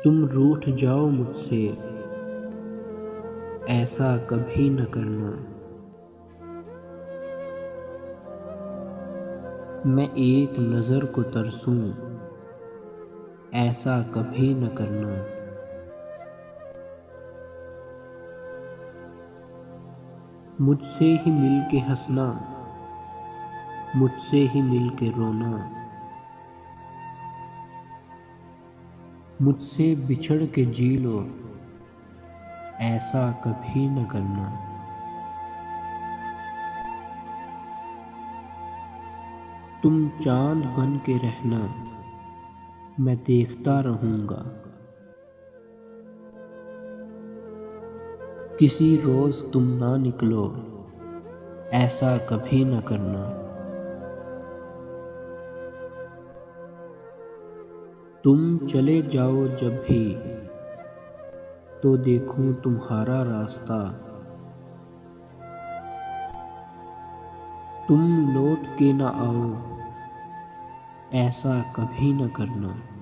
तुम रूठ जाओ मुझसे, ऐसा कभी न करना। मैं एक नज़र को तरसूं, ऐसा कभी न करना। मुझसे ही मिल के हंसना, मुझसे ही मिल के रोना। मुझसे बिछड़ के जी लो, ऐसा कभी न करना। तुम चांद बन के रहना, मैं देखता रहूँगा। किसी रोज़ तुम ना निकलो, ऐसा कभी न करना। तुम चले जाओ जब भी, तो देखूं तुम्हारा रास्ता। तुम लौट के न आओ, ऐसा कभी न करना।